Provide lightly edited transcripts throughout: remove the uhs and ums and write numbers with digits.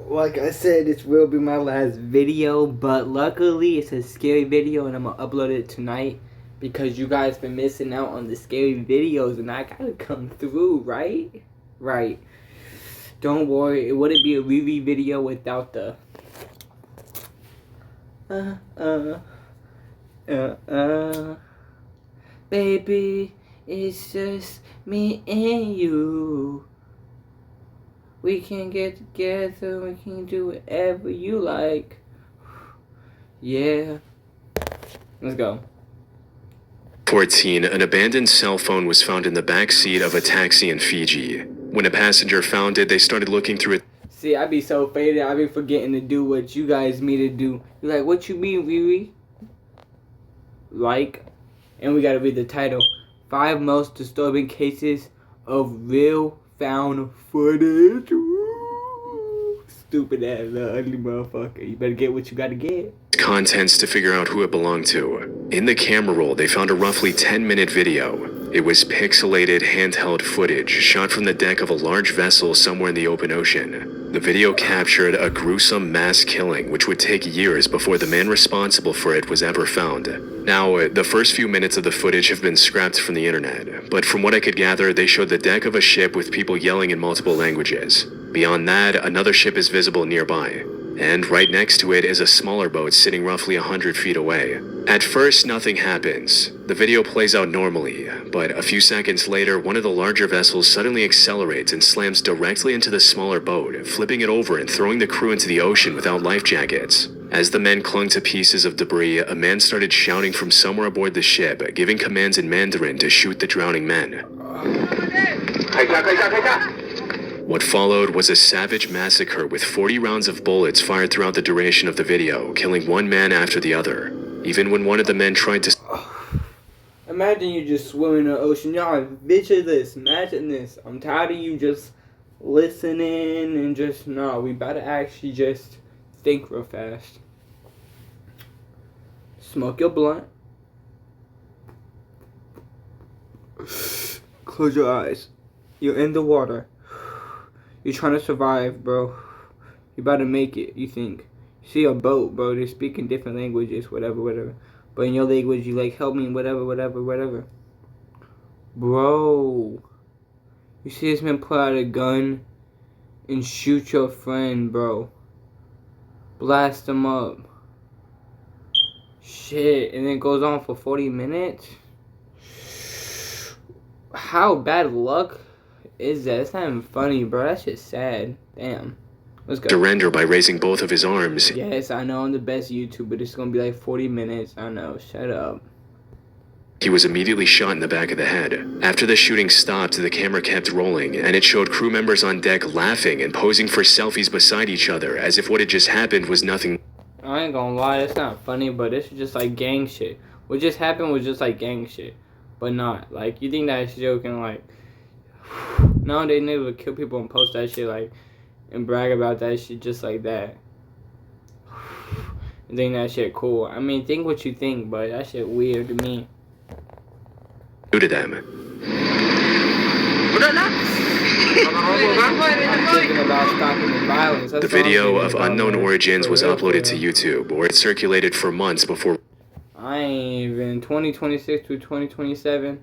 Like I said, this will be my last video, but luckily it's a scary video and I'm gonna upload it tonight because you guys been missing out on the scary videos and I gotta come through, right? Right. Don't worry, it wouldn't be a ReRe video without the uh, uh, baby, it's just me and you. We can get together, we can do whatever you like. Yeah. Let's go. 14, an abandoned cell phone was found in the back seat of a taxi in Fiji. When a passenger found it, they started looking through it. See, I be so faded, I be forgetting to do what you guys me to do. You're like, what you mean, ReRe? Like, and we gotta read the title. 5 most disturbing cases of real found footage. Woo. Stupid ass little ugly motherfucker. You better get what you gotta get. Contents to figure out who it belonged to. In the camera roll, they found a roughly 10-minute video. It was pixelated handheld footage shot from the deck of a large vessel somewhere in the open ocean. The video captured a gruesome mass killing which would take years before the man responsible for it was ever found. Now, the first few minutes of the footage have been scrapped from the internet, but from what I could gather, they showed the deck of a ship with people yelling in multiple languages. Beyond that, another ship is visible nearby. And right next to it is a smaller boat sitting roughly 100 feet away. At first, nothing happens. The video plays out normally, but a few seconds later, one of the larger vessels suddenly accelerates and slams directly into the smaller boat, flipping it over and throwing the crew into the ocean without life jackets. As the men clung to pieces of debris, a man started shouting from somewhere aboard the ship, giving commands in Mandarin to shoot the drowning men. What followed was a savage massacre with 40 rounds of bullets fired throughout the duration of the video, killing one man after the other. Even when one of the men tried to... Imagine you just swimming in the ocean. Y'all, picture this. Imagine this. I'm tired of you just listening and just... No, we better actually just think real fast. Smoke your blunt. Close your eyes. You're in the water. You're trying to survive, bro. You about to make it, you think. You see a boat, bro. They're speaking different languages, whatever. But in your language, you like, help me, whatever. Bro. You see this man pull out a gun and shoot your friend, bro. Blast him up. Shit. And then it goes on for 40 minutes? How bad luck is that? It's not even funny, bro. That shit's sad. Damn. Let's go. Surrender by raising both of his arms. Yes, I know I'm the best YouTuber. It's gonna be like 40 minutes. I know. Shut up. He was immediately shot in the back of the head. After the shooting stopped, the camera kept rolling, and it showed crew members on deck laughing and posing for selfies beside each other, as if what had just happened was nothing. I ain't gonna lie, it's not funny, but this is just like gang shit. What just happened was just like gang shit. But not. Like, you think that's joking, like... No, they never kill people and post that shit, like, and brag about that shit just like that. And think that shit cool. I mean, think what you think, but that shit weird to me. To them. The video of unknown origins was uploaded to YouTube, where it circulated for months before. I ain't even 2026 to 2027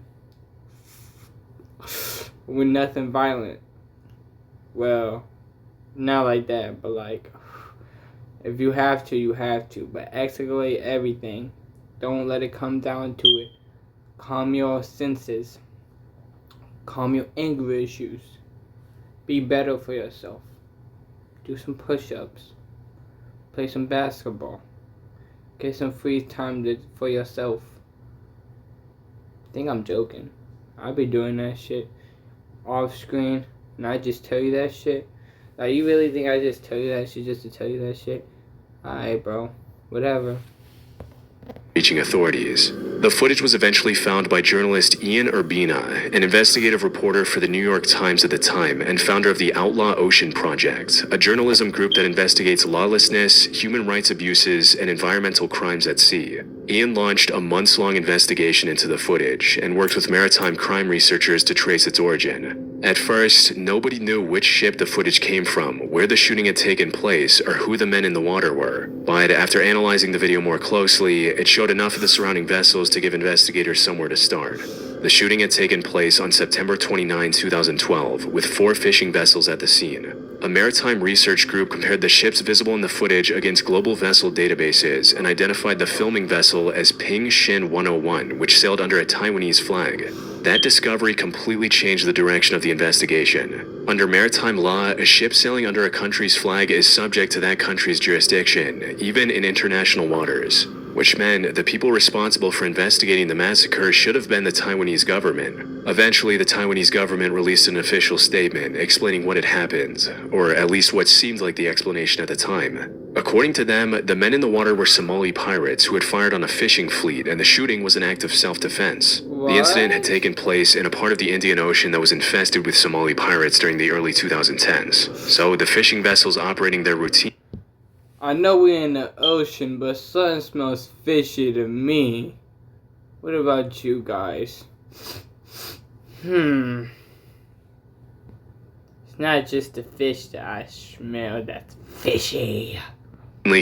with nothing violent. Well, not like that, but like, if you have to, you have to. But escalate everything. Don't let it come down to it. Calm your senses. Calm your anger issues. Be better for yourself. Do some push-ups. Play some basketball. Get some free time for yourself. I think I'm joking. I be doing that shit off screen, and I just tell you that shit. Like, you really think I just tell you that shit just to tell you that shit? Alright, bro. Whatever. Reaching authorities. The footage was eventually found by journalist Ian Urbina, an investigative reporter for the New York Times at the time and founder of the Outlaw Ocean Project, a journalism group that investigates lawlessness, human rights abuses, and environmental crimes at sea. Ian launched a months-long investigation into the footage and worked with maritime crime researchers to trace its origin. At first, nobody knew which ship the footage came from, where the shooting had taken place, or who the men in the water were. But after analyzing the video more closely, it showed enough of the surrounding vessels to give investigators somewhere to start. The shooting had taken place on September 29, 2012, with 4 fishing vessels at the scene. A maritime research group compared the ships visible in the footage against global vessel databases and identified the filming vessel as Ping Shin 101, which sailed under a Taiwanese flag. That discovery completely changed the direction of the investigation. Under maritime law, a ship sailing under a country's flag is subject to that country's jurisdiction, even in international waters, which meant the people responsible for investigating the massacre should have been the Taiwanese government. Eventually, the Taiwanese government released an official statement explaining what had happened, or at least what seemed like the explanation at the time. According to them, the men in the water were Somali pirates who had fired on a fishing fleet, and the shooting was an act of self-defense. The incident had taken place in a part of the Indian Ocean that was infested with Somali pirates during the early 2010s, so the fishing vessels operating their routine. I know we're in the ocean, but something smells fishy to me. What about you guys? It's not just the fish that I smell that's fishy.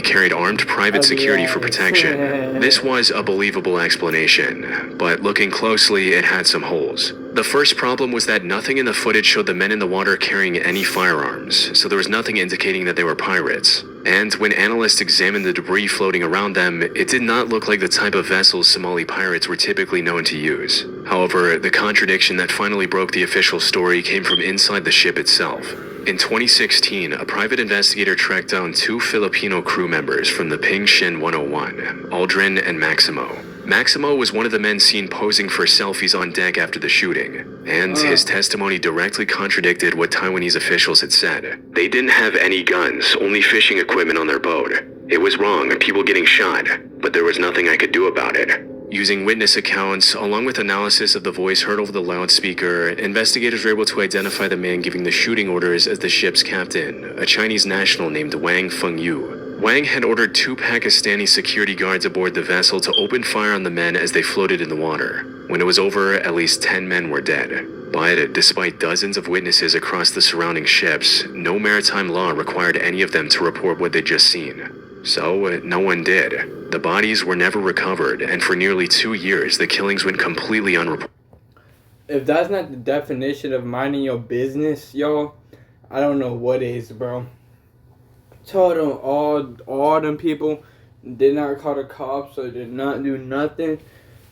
Carried armed private security for protection. This was a believable explanation, but looking closely, it had some holes. The first problem was that nothing in the footage showed the men in the water carrying any firearms, so there was nothing indicating that they were pirates. And when analysts examined the debris floating around them, it did not look like the type of vessels Somali pirates were typically known to use. However, the contradiction that finally broke the official story came from inside the ship itself. In 2016, a private investigator tracked down 2 Filipino crew members from the Ping Shin 101, Aldrin and Maximo. Maximo was one of the men seen posing for selfies on deck after the shooting, and his testimony directly contradicted what Taiwanese officials had said. They didn't have any guns, only fishing equipment on their boat. It was wrong, people getting shot, but there was nothing I could do about it. Using witness accounts, along with analysis of the voice heard over the loudspeaker, investigators were able to identify the man giving the shooting orders as the ship's captain, a Chinese national named Wang Fengyu. Wang had ordered 2 Pakistani security guards aboard the vessel to open fire on the men as they floated in the water. When it was over, at least 10 men were dead. But despite dozens of witnesses across the surrounding ships, no maritime law required any of them to report what they'd just seen. So, no one did. The bodies were never recovered, and for nearly 2 years, the killings went completely unreported. If that's not the definition of minding your business, y'all, I don't know what is, bro. Told them all them people did not call the cops or did not do nothing.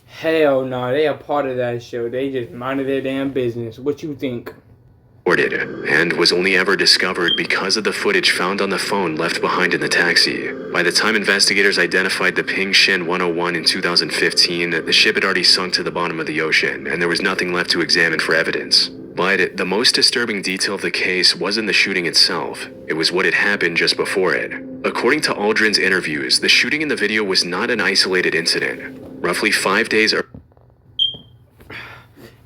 Hell no, they a part of that show. They just minded their damn business. What you think? And was only ever discovered because of the footage found on the phone left behind in the taxi. By the time investigators identified the Ping Shin 101 in 2015, the ship had already sunk to the bottom of the ocean, and there was nothing left to examine for evidence. But the most disturbing detail of the case wasn't the shooting itself, it was what had happened just before it. According to Aldrin's interviews, the shooting in the video was not an isolated incident. Roughly 5 days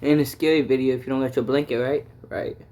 In a scary video if you don't got your blanket, right?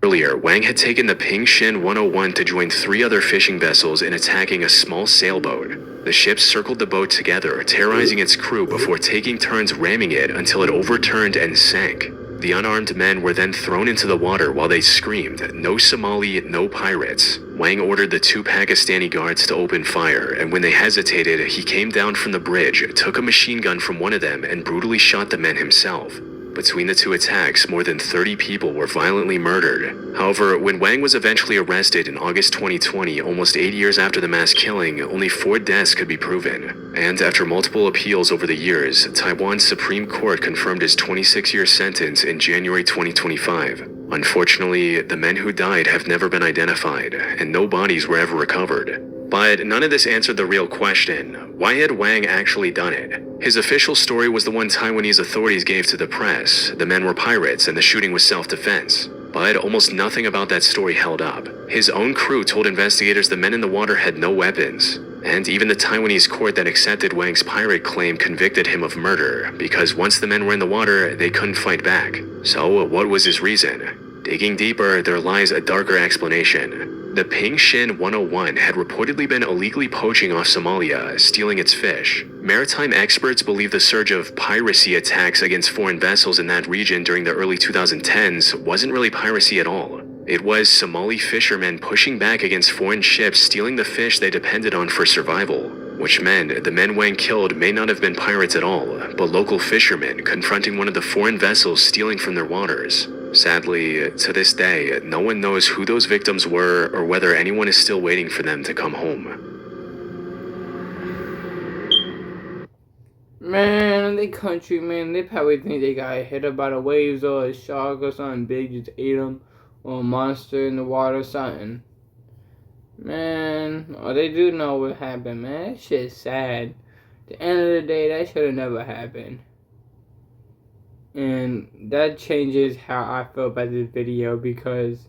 Earlier, Wang had taken the Ping Shin 101 to join 3 other fishing vessels in attacking a small sailboat. The ships circled the boat together, terrorizing its crew before taking turns ramming it until it overturned and sank. The unarmed men were then thrown into the water while they screamed, "No Somali, no pirates." Wang ordered the 2 Pakistani guards to open fire, and when they hesitated, he came down from the bridge, took a machine gun from one of them, and brutally shot the men himself. Between the 2 attacks, more than 30 people were violently murdered. However, when Wang was eventually arrested in August 2020, almost 8 years after the mass killing, only 4 deaths could be proven. And after multiple appeals over the years, Taiwan's Supreme Court confirmed his 26-year sentence in January 2025. Unfortunately, the men who died have never been identified, and no bodies were ever recovered. But none of this answered the real question. Why had Wang actually done it? His official story was the one Taiwanese authorities gave to the press. The men were pirates and the shooting was self-defense. But almost nothing about that story held up. His own crew told investigators the men in the water had no weapons. And even the Taiwanese court that accepted Wang's pirate claim convicted him of murder, because once the men were in the water, they couldn't fight back. So what was his reason? Digging deeper, there lies a darker explanation. The Ping Shin 101 had reportedly been illegally poaching off Somalia, stealing its fish. Maritime experts believe the surge of piracy attacks against foreign vessels in that region during the early 2010s wasn't really piracy at all. It was Somali fishermen pushing back against foreign ships stealing the fish they depended on for survival, which meant the men Wang killed may not have been pirates at all, but local fishermen confronting one of the foreign vessels stealing from their waters. Sadly, to this day, no one knows who those victims were or whether anyone is still waiting for them to come home. Man, they country, man, they probably think they got hit up by the waves or a shark or something big just ate them, or a monster in the water or something. Man, they do know what happened, man. That shit's sad. At the end of the day, that should have never happened. And that changes how I feel about this video, because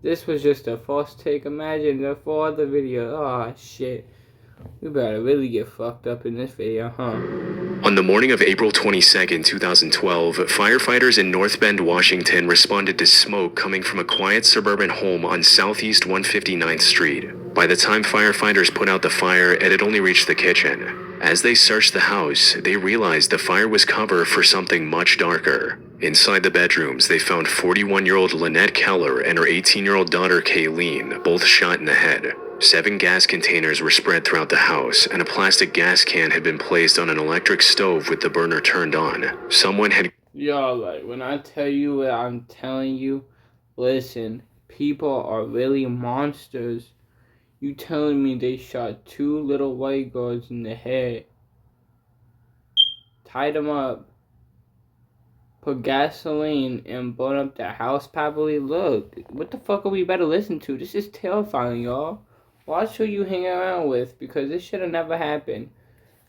this was just a false take. Imagine the 4 other videos. Oh shit. We better really get fucked up in this video, huh? On the morning of April 22, 2012, firefighters in North Bend, Washington responded to smoke coming from a quiet suburban home on Southeast 159th Street. By the time firefighters put out the fire, it had only reached the kitchen. As they searched the house, they realized the fire was cover for something much darker. Inside the bedrooms, they found 41-year-old Lynette Keller and her 18-year-old daughter Kayleen, both shot in the head. 7 gas containers were spread throughout the house, and a plastic gas can had been placed on an electric stove with the burner turned on. Someone had... Yo, like, when I tell you what I'm telling you, listen, people are really monsters. You telling me they shot 2 little white girls in the head, tied them up, put gasoline, and blown up their house probably? Look, what the fuck are we about to listen to? This is terrifying, y'all. Watch who you hang around with, because this should have never happened.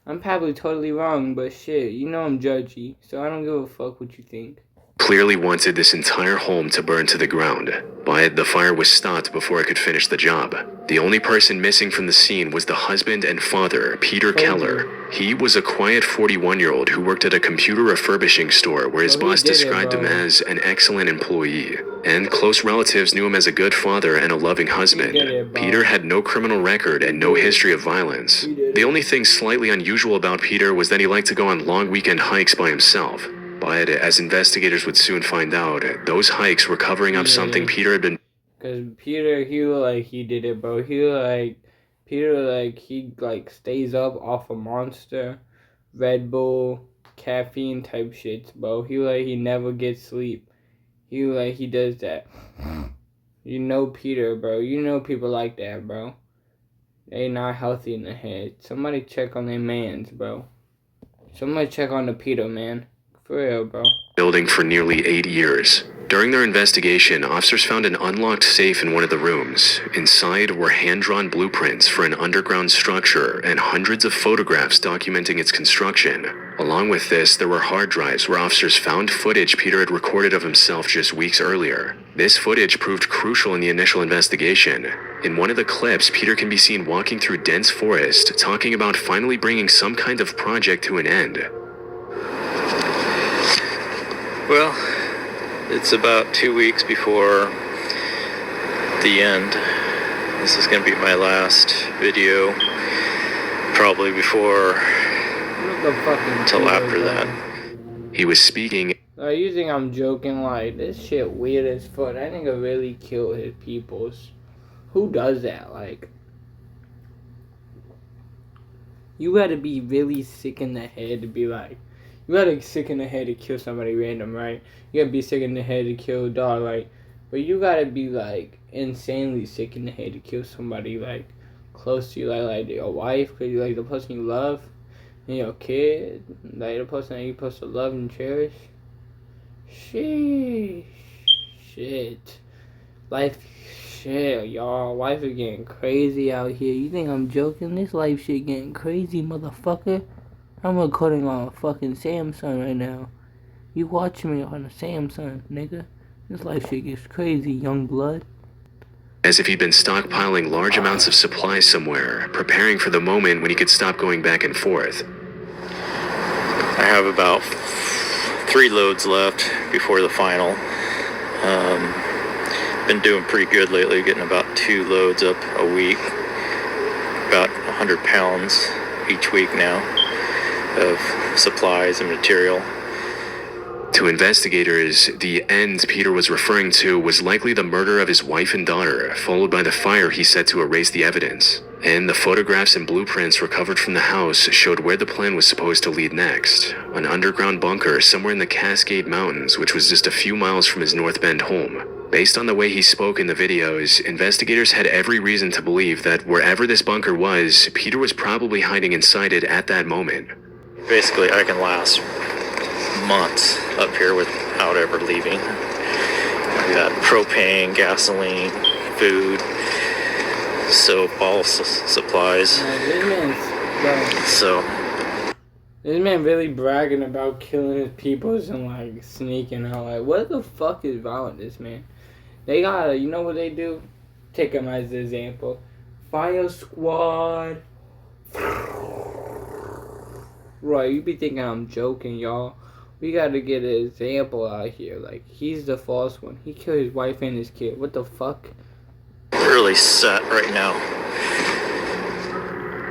I'm probably totally wrong, but shit, you know I'm judgy, so I don't give a fuck what you think. Clearly wanted this entire home to burn to the ground, but the fire was stopped before it could finish the job. The only person missing from the scene was the husband and father, Peter Keller. He was a quiet 41-year-old who worked at a computer refurbishing store where his boss described him as an excellent employee, and close relatives knew him as a good father and a loving husband. Peter had no criminal record and no history of violence. The only thing slightly unusual about Peter was that he liked to go on long weekend hikes by himself. But as investigators would soon find out, those hikes were covering up something Peter had been... Because Peter, he looked like he did it, bro. He stays up off a Monster, Red Bull, caffeine type shits, bro. He never gets sleep. He does that. You know Peter, bro. You know people like that, bro. They not healthy in the head. Somebody check on their mans, bro. Somebody check on the Peter, man. For real, bro. Building for nearly 8 years. During their investigation, officers found an unlocked safe in one of the rooms. Inside were hand-drawn blueprints for an underground structure and hundreds of photographs documenting its construction. Along with this, there were hard drives where officers found footage Peter had recorded of himself just weeks earlier. This footage proved crucial in the initial investigation. In one of the clips, Peter can be seen walking through dense forest, talking about finally bringing some kind of project to an end. Well, it's about 2 weeks before the end. This is going to be my last video, probably before until after that. He was speaking. You think I'm joking? Like, this shit weird as fuck. That nigga really killed his peoples. Who does that? Like, you gotta be really sick in the head to be like, you gotta be sick in the head to kill somebody random, right? You gotta be sick in the head to kill a dog, right? But you gotta be, like, insanely sick in the head to kill somebody, like, close to you, like your wife, cause you like the person you love, and your kid, like the person that you're supposed to love and cherish. Shit. Life, shit, y'all. Life is getting crazy out here. You think I'm joking? This life shit getting crazy, motherfucker. I'm recording on a fucking Samsung right now. You watching me on a Samsung, nigga. This life shit gets crazy, young blood. As if he'd been stockpiling large amounts of supplies somewhere, preparing for the moment when he could stop going back and forth. I have about 3 loads left before the final. been doing pretty good lately, getting about 2 loads up a week, about 100 pounds each week now of supplies and material. To investigators, the end Peter was referring to was likely the murder of his wife and daughter, followed by the fire he set to erase the evidence. And the photographs and blueprints recovered from the house showed where the plan was supposed to lead next, an underground bunker somewhere in the Cascade Mountains, which was just a few miles from his North Bend home. Based on the way he spoke in the videos, investigators had every reason to believe that wherever this bunker was, Peter was probably hiding inside it at that moment. Basically, I can last months up here without ever leaving. We got propane, gasoline, food, soap, all supplies. So this man really bragging about killing his peoples and like sneaking out. Like, what the fuck is wrong with this man? They gotta, you know what they do? Take him as an example. Fire squad. Right, you be thinking I'm joking, y'all. We gotta get an example out here. Like, he's the false one. He killed his wife and his kid. What the fuck? Really set right now.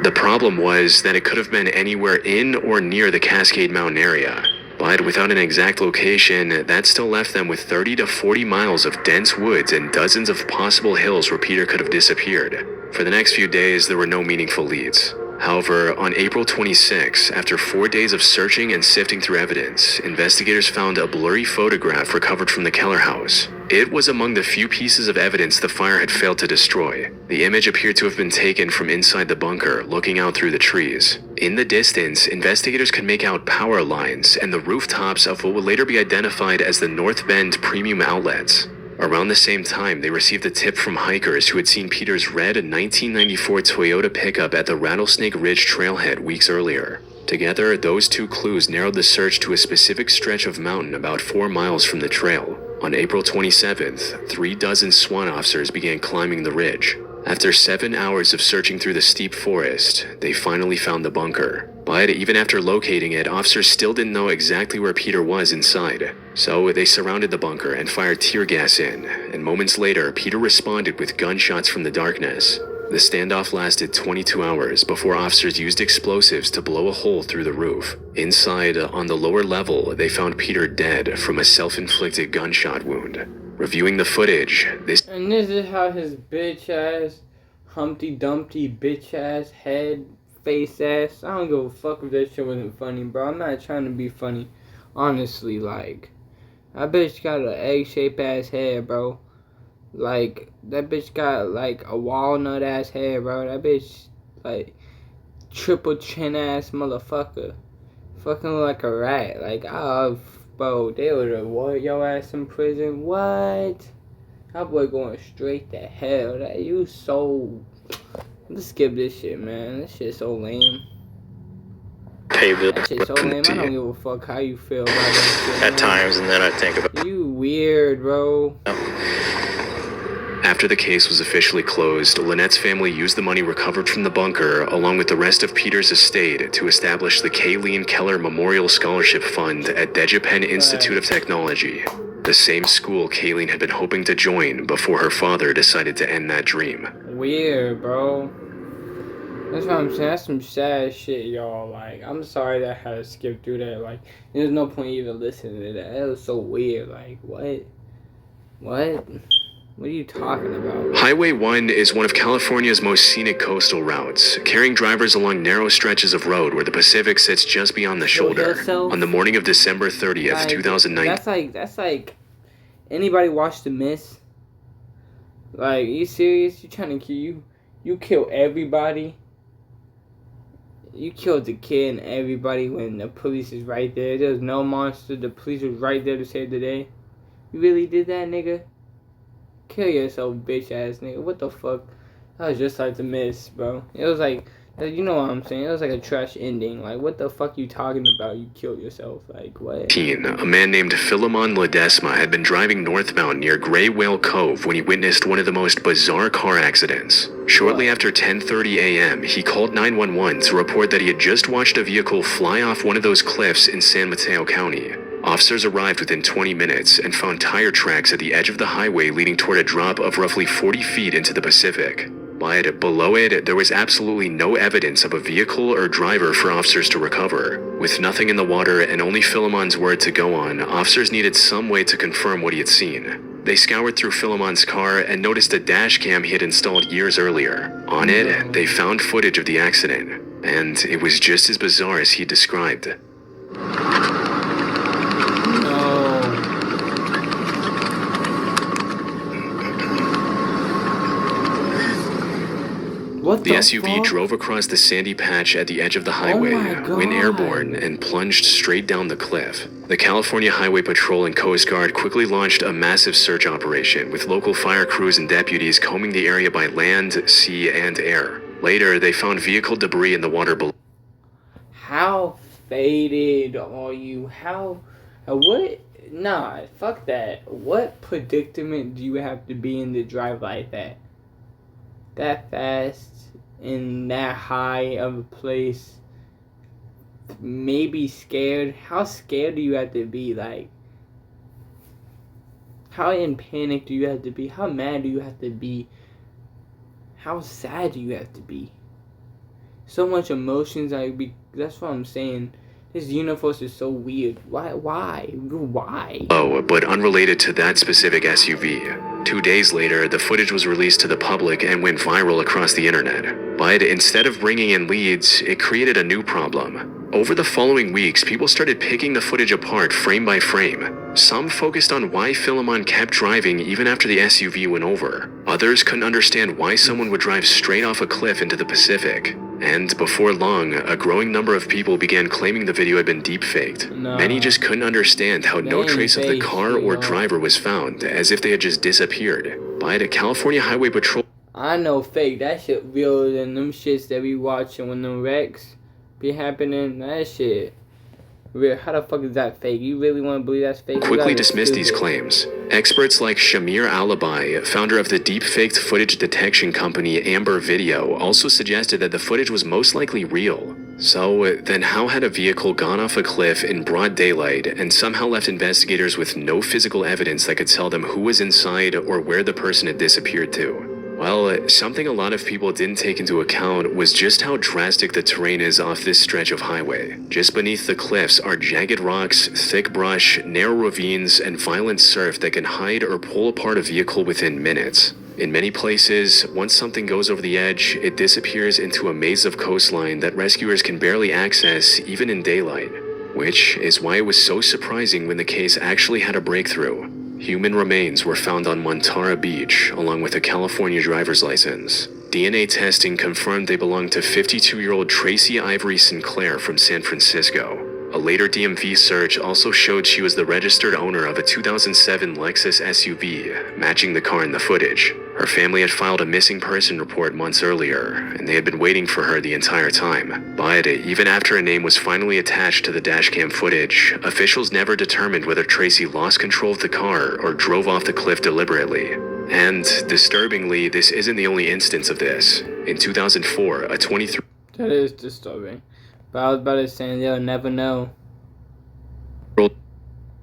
The problem was that it could have been anywhere in or near the Cascade Mountain area. But without an exact location, that still left them with 30 to 40 miles of dense woods and dozens of possible hills where Peter could have disappeared. For the next few days, there were no meaningful leads. However, on April 26, after 4 days of searching and sifting through evidence, investigators found a blurry photograph recovered from the Keller house. It was among the few pieces of evidence the fire had failed to destroy. The image appeared to have been taken from inside the bunker, looking out through the trees. In the distance, investigators could make out power lines and the rooftops of what would later be identified as the North Bend Premium Outlets. Around the same time, they received a tip from hikers who had seen Peter's red 1994 Toyota pickup at the Rattlesnake Ridge trailhead weeks earlier. Together, those two clues narrowed the search to a specific stretch of mountain about 4 miles from the trail. On April 27th, 36 SWAT officers began climbing the ridge. After 7 hours of searching through the steep forest, they finally found the bunker. But even after locating it, officers still didn't know exactly where Peter was inside. So they surrounded the bunker and fired tear gas in, and moments later, Peter responded with gunshots from the darkness. The standoff lasted 22 hours before officers used explosives to blow a hole through the roof. Inside, on the lower level, they found Peter dead from a self-inflicted gunshot wound. Reviewing the footage, And this is how his bitch ass, Humpty Dumpty bitch ass, head, face ass. I don't give a fuck if that shit wasn't funny, bro. I'm not trying to be funny. Honestly, like, that bitch got an egg-shaped ass head, bro. Like, that bitch got, like, a walnut ass head, bro. That bitch, like, triple chin ass motherfucker. Fucking look like a rat. Like, bro, they would've wore your ass in prison. What? That boy going straight to hell. That you so... Let's skip this shit, man. This shit so lame. That shit so lame. I don't give a fuck how you feel about that shit, at times, and then I think about you weird, bro. After the case was officially closed, Lynette's family used the money recovered from the bunker, along with the rest of Peter's estate, to establish the Kayleen Keller Memorial Scholarship Fund at DeJaPenn Institute of Technology, the same school Kayleen had been hoping to join before her father decided to end that dream. Weird, bro. That's what I'm saying. That's some sad shit, y'all. Like, I'm sorry that I had to skip through that. Like, there's no point even listening to that. That was so weird. Like, what? What? What are you talking about? Highway 1 is one of California's most scenic coastal routes, carrying drivers along narrow stretches of road where the Pacific sits just beyond the shoulder. On the morning of December 30th, like, 2009... That's like... Anybody watch The Mist? Like, you serious? You trying to kill... You kill everybody? You killed the kid and everybody when the police is right there. There was no monster. The police was right there to save the day. You really did that, nigga? Kill yourself, bitch ass nigga. What the fuck? That was just like The Mist, bro. It was like, you know what I'm saying? It was like a trash ending. Like, what the fuck you talking about? You killed yourself. Like, what? A man named Philemon Ledesma had been driving northbound near Gray Whale Cove when he witnessed one of the most bizarre car accidents. Shortly after 10:30 a.m., he called 911 to report that he had just watched a vehicle fly off one of those cliffs in San Mateo County. Officers arrived within 20 minutes and found tire tracks at the edge of the highway leading toward a drop of roughly 40 feet into the Pacific. But below it, there was absolutely no evidence of a vehicle or driver for officers to recover. With nothing in the water and only Philemon's word to go on, officers needed some way to confirm what he had seen. They scoured through Philemon's car and noticed a dash cam he had installed years earlier. On it, they found footage of the accident, and it was just as bizarre as he described. What the SUV fuck? drove across the sandy patch at the edge of the highway, went airborne, and plunged straight down the cliff. The California Highway Patrol and Coast Guard quickly launched a massive search operation, with local fire crews and deputies combing the area by land, sea, and air. Later, they found vehicle debris in the water below. How faded are you? What? Nah, fuck that. What predicament do you have to be in to drive like that? That fast in that high of a place, maybe scared. How scared do you have to be? Like, how in panic do you have to be? How mad do you have to be? How sad do you have to be? So much emotions. That's what I'm saying. This universe is so weird. Why? Oh, but unrelated to that specific SUV. 2 days later, the footage was released to the public and went viral across the internet. But instead of bringing in leads, it created a new problem. Over the following weeks, people started picking the footage apart frame by frame. Some focused on why Philemon kept driving even after the SUV went over. Others couldn't understand why someone would drive straight off a cliff into the Pacific. And before long, a growing number of people began claiming the video had been deep-faked. No. Many just couldn't understand how no trace of the car or yo. driver was found, as if they had just disappeared. By the California Highway Patrol. I know fake. That shit realer than them shits that we watching when them wrecks be happening. That shit real. How the fuck is that fake? You really want to believe that's fake? Quickly dismissed these claims. Experts like Shamir Alibi, founder of the deep-faked footage detection company Amber Video, also suggested that the footage was most likely real. So then how had a vehicle gone off a cliff in broad daylight and somehow left investigators with no physical evidence that could tell them who was inside or where the person had disappeared to? Well, something a lot of people didn't take into account was just how drastic the terrain is off this stretch of highway. Just beneath the cliffs are jagged rocks, thick brush, narrow ravines, and violent surf that can hide or pull apart a vehicle within minutes. In many places, once something goes over the edge, it disappears into a maze of coastline that rescuers can barely access even in daylight. Which is why it was so surprising when the case actually had a breakthrough. Human remains were found on Montara Beach, along with a California driver's license. DNA testing confirmed they belonged to 52-year-old Tracy Ivory Sinclair from San Francisco. A later DMV search also showed she was the registered owner of a 2007 Lexus SUV, matching the car in the footage. Her family had filed a missing person report months earlier, and they had been waiting for her the entire time. But even after a name was finally attached to the dashcam footage, officials never determined whether Tracy lost control of the car or drove off the cliff deliberately. And, disturbingly, this isn't the only instance of this. In 2004, a 23- That is disturbing. But I was about to say they'll never know.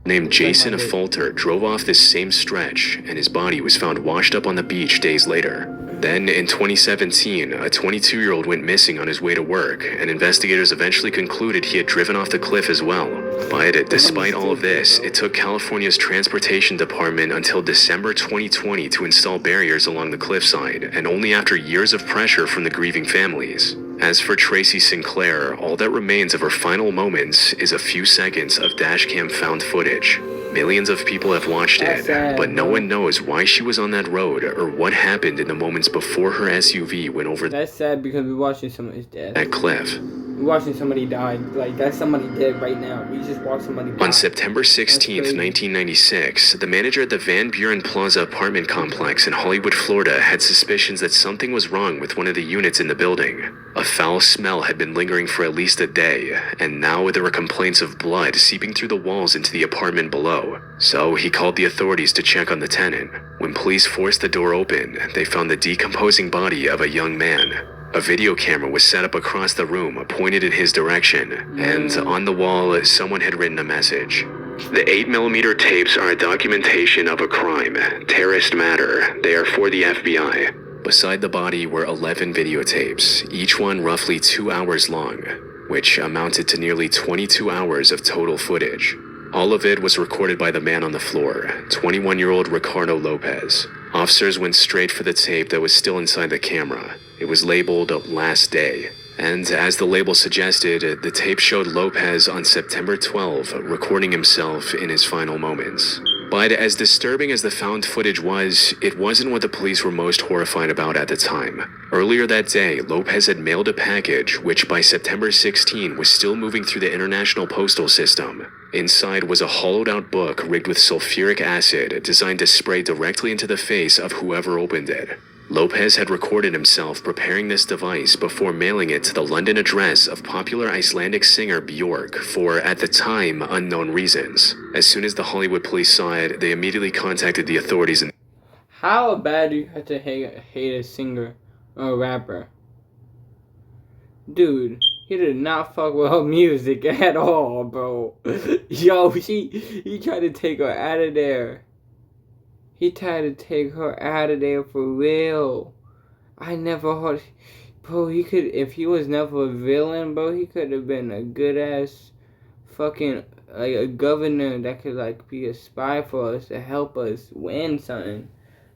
named Jason Affolter drove off this same stretch, and his body was found washed up on the beach days later. Then, in 2017, a 22-year-old went missing on his way to work, and investigators eventually concluded he had driven off the cliff as well. But despite all of this, it took California's Transportation Department until December 2020 to install barriers along the cliffside, and only after years of pressure from the grieving families. As for Tracy Sinclair, all that remains of her final moments is a few seconds of dashcam found footage. Millions of people have watched it, but no one knows why she was on that road or what happened in the moments before her SUV went over That's sad because we're watching somebody's death. that cliff. We're watching somebody die. Like, that's somebody dead right now. We just watched somebody die. On September 16th, 1996, the manager at the Van Buren Plaza apartment complex in Hollywood, Florida, had suspicions that something was wrong with one of the units in the building. A foul smell had been lingering for at least a day, and now there were complaints of blood seeping through the walls into the apartment below. So he called the authorities to check on the tenant. When police forced the door open, they found the decomposing body of a young man. A video camera was set up across the room, pointed in his direction, and on the wall, someone had written a message. The 8mm tapes are a documentation of a crime. Terrorist matter. They are for the FBI. Beside the body were 11 videotapes, each one roughly 2 hours long, which amounted to nearly 22 hours of total footage. All of it was recorded by the man on the floor, 21-year-old Ricardo Lopez. Officers went straight for the tape that was still inside the camera. It was labeled Last Day. And as the label suggested, the tape showed Lopez on September 12 recording himself in his final moments. But as disturbing as the found footage was, it wasn't what the police were most horrified about at the time. Earlier that day, Lopez had mailed a package which by September 16 was still moving through the international postal system. Inside was a hollowed-out book rigged with sulfuric acid designed to spray directly into the face of whoever opened it. Lopez had recorded himself preparing this device before mailing it to the London address of popular Icelandic singer Björk for, at the time, unknown reasons. As soon as the Hollywood police saw it, they immediately contacted the authorities and How bad do you have to hate a singer or a rapper? Dude, he did not fuck with her music at all, bro. Yo, he tried to take her out of there. He tried to take her out of there for real. I never heard... Bro, he could... If he was never a villain, bro, he could have been a good-ass fucking... Like, a governor that could, like, be a spy for us to help us win something.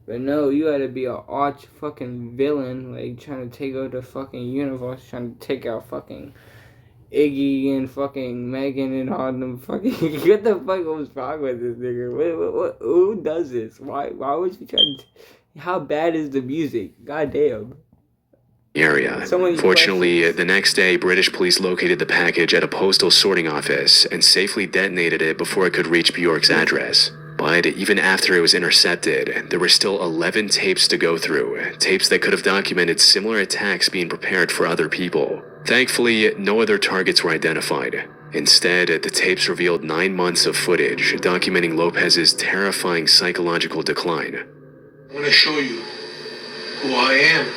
But no, you had to be an arch fucking villain, like, trying to take over the fucking universe, trying to take out fucking Iggy and fucking Megan and all them fucking... What the fuck was wrong with this nigga? What, who does this? Why would you try to... How bad is the music? Goddamn. area. Fortunately, the next day, British police located the package at a postal sorting office and safely detonated it before it could reach Bjork's address. But even after it was intercepted, there were still 11 tapes to go through, tapes that could have documented similar attacks being prepared for other people. Thankfully, no other targets were identified. Instead, the tapes revealed 9 months of footage documenting Lopez's terrifying psychological decline. I want to show you who I am.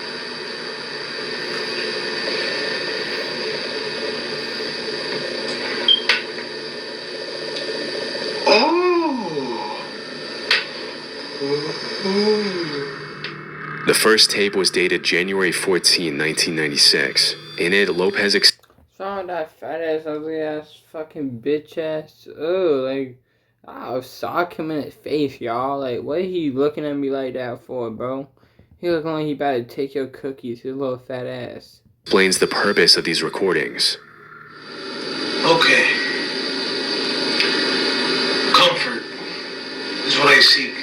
The first tape was dated January 14, 1996. In it, Lopez Saw that fat ass, ugly ass, fucking bitch ass. Oh, like, I sock him in his face, y'all. Like, what he looking at me like that for, bro? He looking like he about to take your cookies, his little fat ass. Explains the purpose of these recordings. Okay. Comfort is what I seek.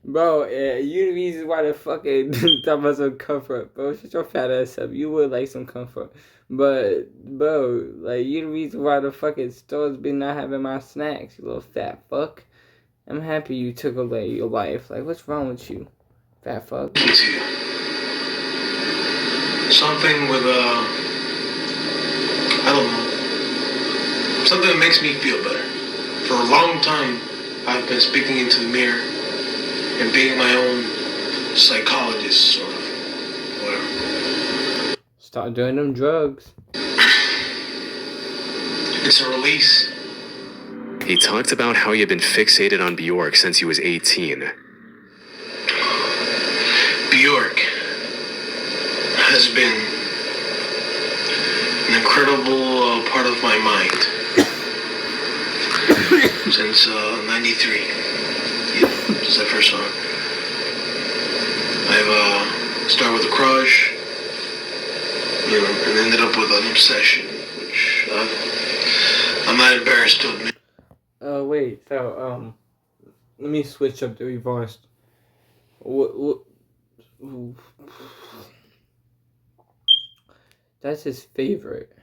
Bro, you the reason why the fucking talking about some comfort, bro. Shut your fat ass up. You would like some comfort. But, bro, like, you the reason why the fucking stores be not having my snacks, you little fat fuck. I'm happy you took away your life. Like, what's wrong with you, fat fuck? Something with, I don't know. Something that makes me feel better. For a long time, I've been speaking into the mirror and being my own psychologist, sort of. Whatever. Start doing them drugs. It's a release. He talked about how he had been fixated on Bjork since he was 18. Bjork has been an incredible part of my mind since 93. Since I first saw it. I've started with a crush, you know, and ended up with an obsession, which I'm not embarrassed to admit. Wait, so, let me switch up the reverse. That's his favorite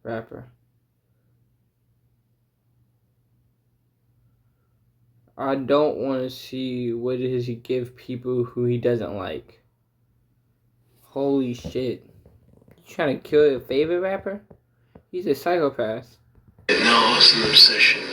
rapper. I don't want to see what does he give people who he doesn't like. Holy shit. You trying to kill your favorite rapper? He's a psychopath. No, it's an obsession.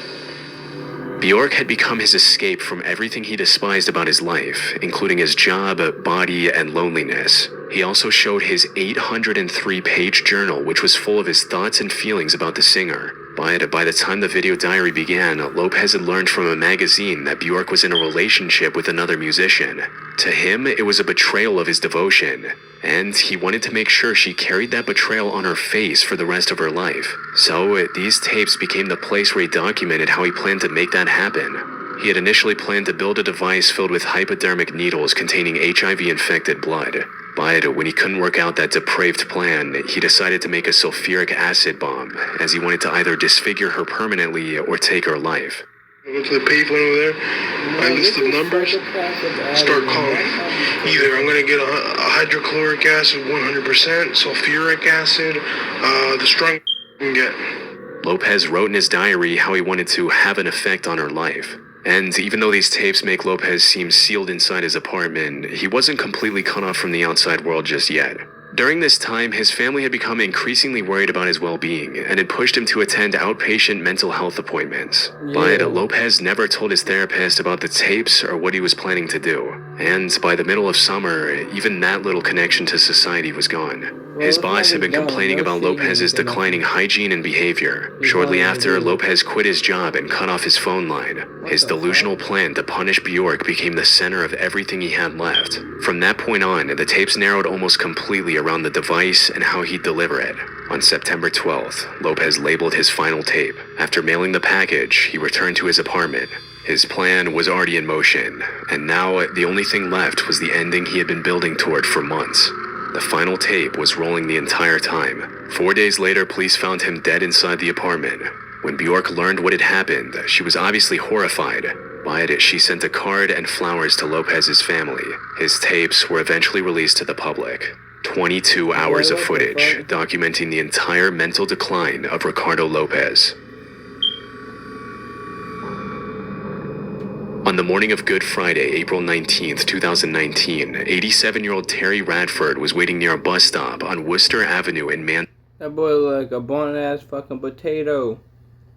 Bjork had become his escape from everything he despised about his life, including his job, body, and loneliness. He also showed his 803-page journal, which was full of his thoughts and feelings about the singer. But by the time the video diary began, Lopez had learned from a magazine that Bjork was in a relationship with another musician. To him, it was a betrayal of his devotion, and he wanted to make sure she carried that betrayal on her face for the rest of her life. So, these tapes became the place where he documented how he planned to make that happen. He had initially planned to build a device filled with hypodermic needles containing HIV-infected blood. But when he couldn't work out that depraved plan, he decided to make a sulfuric acid bomb, as he wanted to either disfigure her permanently or take her life. I go to the payphone over there, I list the numbers, start calling. Either I'm going to get a hydrochloric acid 100%, sulfuric acid, the strongest I can get. Lopez wrote in his diary how he wanted to have an effect on her life. And even though these tapes make Lopez seem sealed inside his apartment, he wasn't completely cut off from the outside world just yet. During this time, his family had become increasingly worried about his well-being and had pushed him to attend outpatient mental health appointments. But Lopez never told his therapist about the tapes or what he was planning to do. And by the middle of summer, even that little connection to society was gone. His boss had been complaining about Lopez's declining hygiene and behavior. Shortly after, Lopez quit his job and cut off his phone line. His delusional plan to punish Bjork became the center of everything he had left. From that point on, the tapes narrowed almost completely around the device and how he'd deliver it. On September 12th, Lopez labeled his final tape. After mailing the package, he returned to his apartment. His plan was already in motion, and now the only thing left was the ending he had been building toward for months. The final tape was rolling the entire time. 4 days later, police found him dead inside the apartment. When Bjork learned what had happened, she was obviously horrified. But she sent a card and flowers to Lopez's family. His tapes were eventually released to the public. 22 hours of footage documenting the entire mental decline of Ricardo Lopez. On the morning of Good Friday, April 19th, 2019, 87-year-old Terry Radford was waiting near a bus stop on Worcester Avenue in That boy look like a born-ass fucking potato.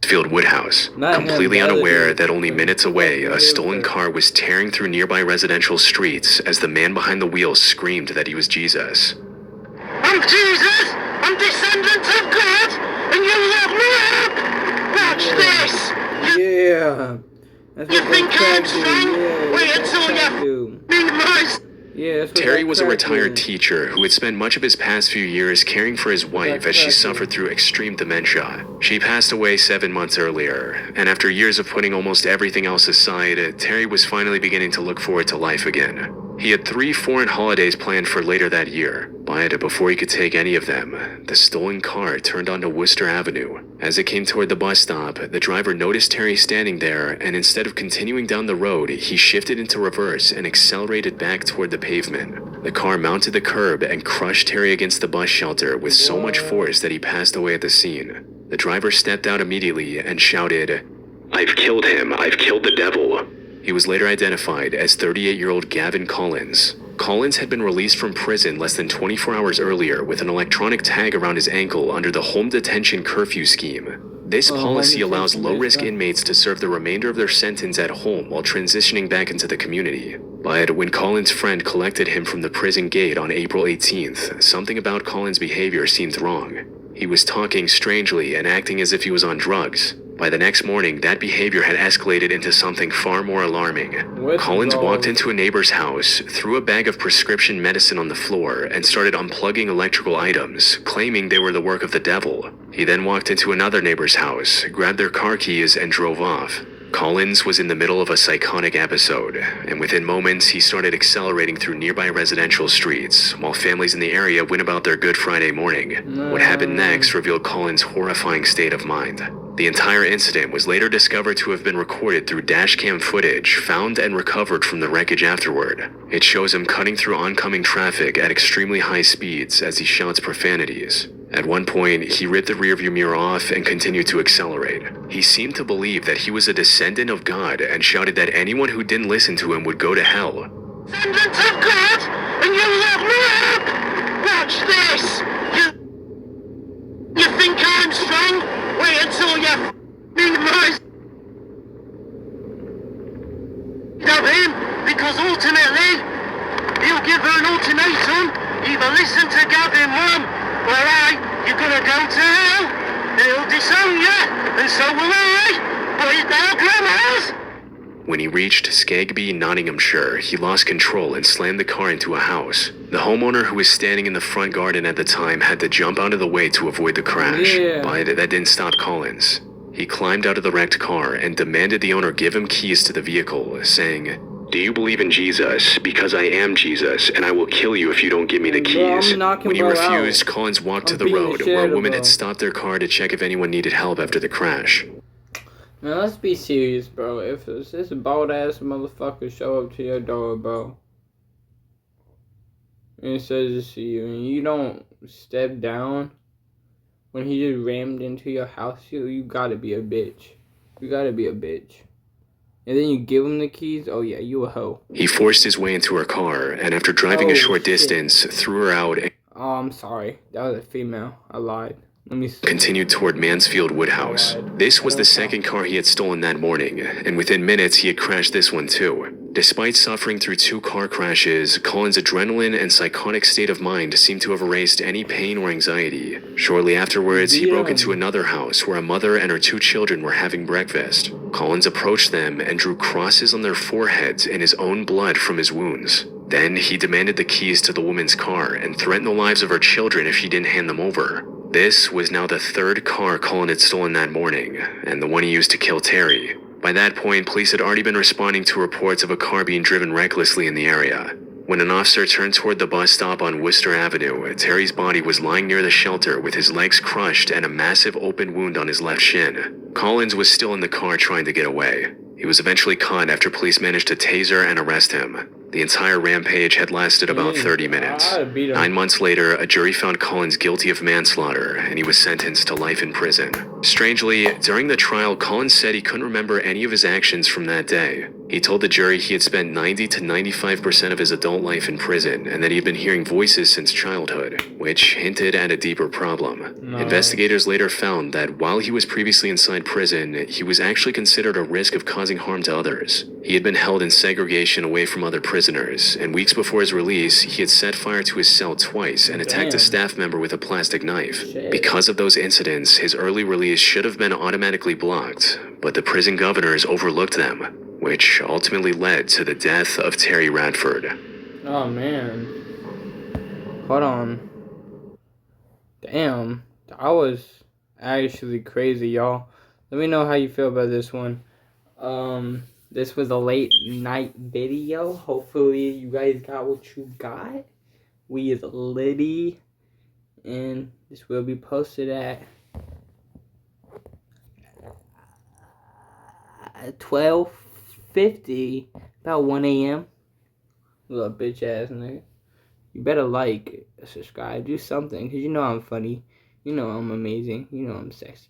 Mansfield Woodhouse, completely unaware that only minutes away, a stolen car was tearing through nearby residential streets as the man behind the wheel screamed that he was Jesus. I'm Jesus! I'm descendant of God! And you lock me up! Watch this! Yeah. That's You what think that I'm crack do. strong? Yeah, Wait that's until what that you do. meet my... Yeah, that's what Terry that was a crack retired do. teacher who had spent much of his past few years caring for his wife as she suffered through extreme dementia. She passed away 7 months earlier, and after years of putting almost everything else aside, Terry was finally beginning to look forward to life again. He had 3 foreign holidays planned for later that year, but before he could take any of them, the stolen car turned onto Worcester Avenue. As it came toward the bus stop, the driver noticed Terry standing there, and instead of continuing down the road, he shifted into reverse and accelerated back toward the pavement. The car mounted the curb and crushed Terry against the bus shelter with so much force that he passed away at the scene. The driver stepped out immediately and shouted, "I've killed him, I've killed the devil." He was later identified as 38-year-old Gavin Collins. Collins had been released from prison less than 24 hours earlier with an electronic tag around his ankle under the home detention curfew scheme. This policy allows low-risk inmates to serve the remainder of their sentence at home while transitioning back into the community. But when Collins' friend collected him from the prison gate on April 18th, something about Collins' behavior seemed wrong. He was talking strangely and acting as if he was on drugs. By the next morning, that behavior had escalated into something far more alarming. Collins walked into a neighbor's house, threw a bag of prescription medicine on the floor, and started unplugging electrical items, claiming they were the work of the devil. He then walked into another neighbor's house, grabbed their car keys, and drove off. Collins was in the middle of a psychotic episode, and within moments he started accelerating through nearby residential streets, while families in the area went about their Good Friday morning. What happened next revealed Collins' horrifying state of mind. The entire incident was later discovered to have been recorded through dashcam footage found and recovered from the wreckage afterward. It shows him cutting through oncoming traffic at extremely high speeds as he shouts profanities. At one point, he ripped the rearview mirror off and continued to accelerate. He seemed to believe that he was a descendant of God and shouted that anyone who didn't listen to him would go to hell. Descendant of God! And you lock me up! Watch this! You think I'm strong? Wait until you meet my... of him, because ultimately, he'll give her an ultimatum. Either listen to Gavin, Mum, or you're gonna go to hell. He'll disown you, and so will I. But he's now grandma's. When he reached Skegby, Nottinghamshire, he lost control and slammed the car into a house. The homeowner who was standing in the front garden at the time had to jump out of the way to avoid the crash, but that didn't stop Collins. He climbed out of the wrecked car and demanded the owner give him keys to the vehicle, saying, "Do you believe in Jesus? Because I am Jesus, and I will kill you if you don't give me the keys." When he refused, Collins walked to the road where a woman had stopped their car to check if anyone needed help after the crash. Now let's be serious, bro. If this bald ass motherfucker show up to your door, bro, and it says to see you, and you don't step down when he just rammed into your house, you gotta be a bitch. You gotta be a bitch. And then you give him the keys, oh yeah, you a hoe. He forced his way into her car, and after driving a short distance, threw her out and I'm sorry. That was a female. I lied. Let me see. Continued toward Mansfield Woodhouse. This was the second car he had stolen that morning, and within minutes he had crashed this one too. Despite suffering through 2 car crashes, Collins' adrenaline and psychotic state of mind seemed to have erased any pain or anxiety. Shortly afterwards, he broke into another house where a mother and her 2 children were having breakfast. Collins approached them and drew crosses on their foreheads in his own blood from his wounds. Then he demanded the keys to the woman's car and threatened the lives of her children if she didn't hand them over. This was now the 3rd car Collins had stolen that morning, and the one he used to kill Terry. By that point, police had already been responding to reports of a car being driven recklessly in the area. When an officer turned toward the bus stop on Worcester Avenue, Terry's body was lying near the shelter with his legs crushed and a massive open wound on his left shin. Collins was still in the car trying to get away. He was eventually caught after police managed to taser and arrest him. The entire rampage had lasted about 30 minutes. 9 months later, a jury found Collins guilty of manslaughter, and he was sentenced to life in prison. Strangely, during the trial, Collins said he couldn't remember any of his actions from that day. He told the jury he had spent 90 to 95% of his adult life in prison, and that he had been hearing voices since childhood, which hinted at a deeper problem. Investigators later found that while he was previously inside prison, he was actually considered a risk of causing harm to others. He had been held in segregation away from other prisoners, and weeks before his release, he had set fire to his cell twice and attacked a staff member with a plastic knife. Because of those incidents, his early release should have been automatically blocked, but the prison governors overlooked them, which ultimately led to the death of Terry Radford. Oh man. Hold on. Damn. That was actually crazy, y'all. Let me know how you feel about this one. This was a late night video. Hopefully you guys got what you got. We is litty. And this will be posted at 12:50, about 1 a.m. Little bitch ass nigga. You better like, subscribe, do something, because you know I'm funny. You know I'm amazing. You know I'm sexy.